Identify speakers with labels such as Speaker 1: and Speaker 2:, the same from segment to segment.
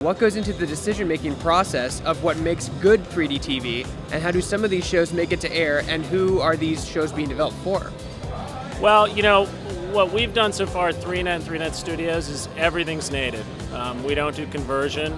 Speaker 1: What goes into the decision-making process of what makes good 3D TV, and how do some of these shows make it to air, and who are these shows being developed for?
Speaker 2: Well, what we've done so far at 3net and 3net Studios is everything's native. We don't do conversion.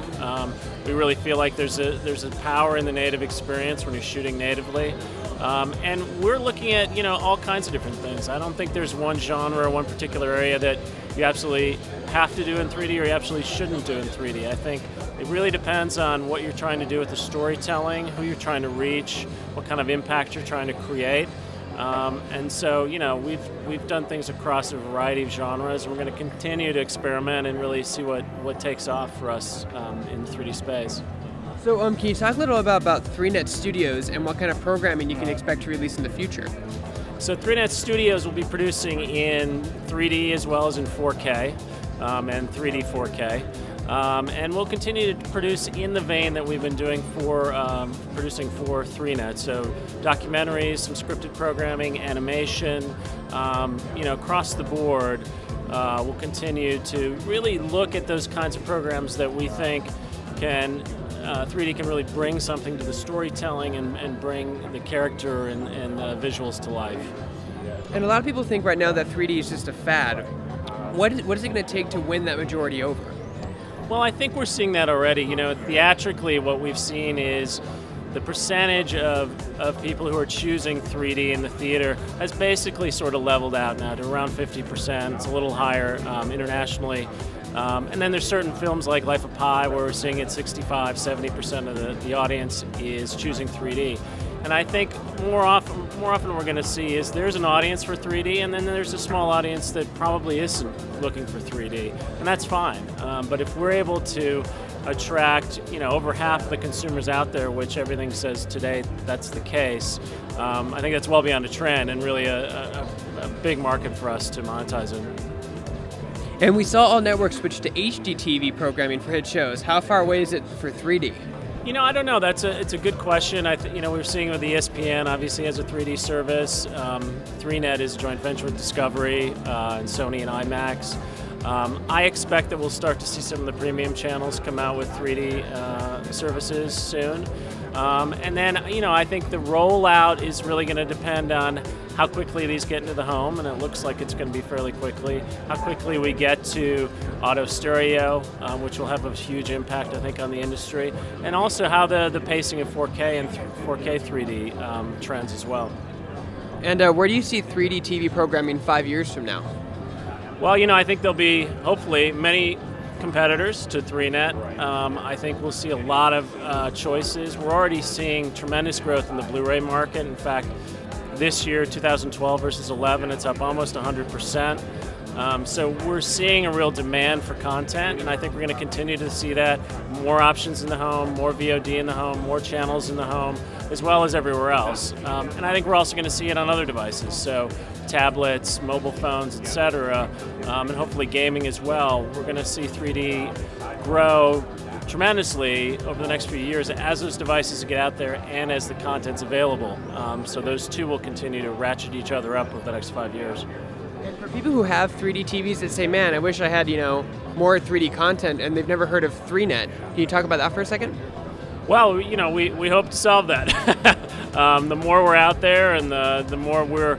Speaker 2: We really feel like there's a power in the native experience when you're shooting natively. And we're looking at all kinds of different things. I don't think there's one genre or one particular area that you absolutely have to do in 3D or you absolutely shouldn't do in 3D. I think it really depends on what you're trying to do with the storytelling, who you're trying to reach, what kind of impact you're trying to create. And so, we've done things across a variety of genres, and we're going to continue to experiment and really see what takes off for us in the 3D space.
Speaker 1: So can you talk a little about 3net Studios and what kind of programming you can expect to release in the future?
Speaker 2: So 3net Studios will be producing in 3D as well as in 4K and 3D 4K. And we'll continue to produce in the vein that we've been doing for producing for 3net. So documentaries, some scripted programming, animation, across the board. We'll continue to really look at those kinds of programs that we think 3D can really bring something to the storytelling and bring the character and visuals to life.
Speaker 1: And a lot of people think right now that 3D is just a fad. What is it going to take to win that majority over?
Speaker 2: Well, I think we're seeing that already. Theatrically, what we've seen is the percentage of people who are choosing 3D in the theater has basically sort of leveled out now to around 50%. It's a little higher internationally. And then there's certain films like Life of Pi where we're seeing it 65–70% of the audience is choosing 3D. And I think more often we're going to see is there's an audience for 3D, and then there's a small audience that probably isn't looking for 3D, and that's fine. But if we're able to attract over half of the consumers out there, which everything says today that's the case, I think that's well beyond a trend and really a big market for us to monetize in.
Speaker 1: And we saw all networks switch to HD TV programming for hit shows. How far away is it for 3D?
Speaker 2: I don't know. It's a good question. We're seeing with ESPN obviously has a 3D service. 3net is a joint venture with Discovery and Sony and IMAX. I expect that we'll start to see some of the premium channels come out with 3D services soon. And then, I think the rollout is really going to depend on how quickly these get into the home, and it looks like it's going to be fairly quickly. How quickly we get to auto stereo, which will have a huge impact, I think, on the industry, and also how the pacing of 4K and 4K 3D trends as well.
Speaker 1: And where do you see 3D TV programming 5 years from now?
Speaker 2: Well, I think there'll be, hopefully, many competitors to 3net. I think we'll see a lot of choices. We're already seeing tremendous growth in the Blu-ray market. In fact, this year, 2012 versus 11, it's up almost 100%. So we're seeing a real demand for content, and I think we're going to continue to see that. More options in the home, more VOD in the home, more channels in the home, as well as everywhere else. And I think we're also going to see it on other devices, so tablets, mobile phones, etc., and hopefully gaming as well. We're going to see 3D grow tremendously over the next few years as those devices get out there and as the content's available. So those two will continue to ratchet each other up over the next 5 years.
Speaker 1: And for people who have 3D TVs that say, man, I wish I had, more 3D content, and they've never heard of 3net, can you talk about that for a second?
Speaker 2: Well, we hope to solve that. The more we're out there and the more we're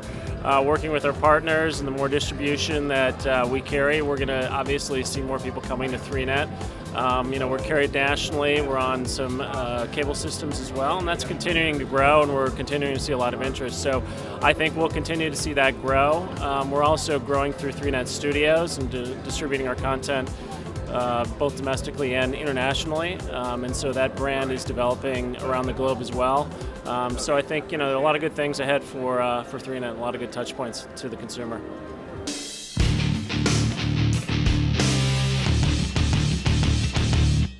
Speaker 2: working with our partners and the more distribution that we carry, we're going to obviously see more people coming to 3net. We're carried nationally. We're on some cable systems as well, and that's continuing to grow, and we're continuing to see a lot of interest. So I think we'll continue to see that grow. We're also growing through 3net Studios and distributing our content both domestically and internationally, and so that brand is developing around the globe as well. So I think there are a lot of good things ahead for 3net, a lot of good touch points to the consumer.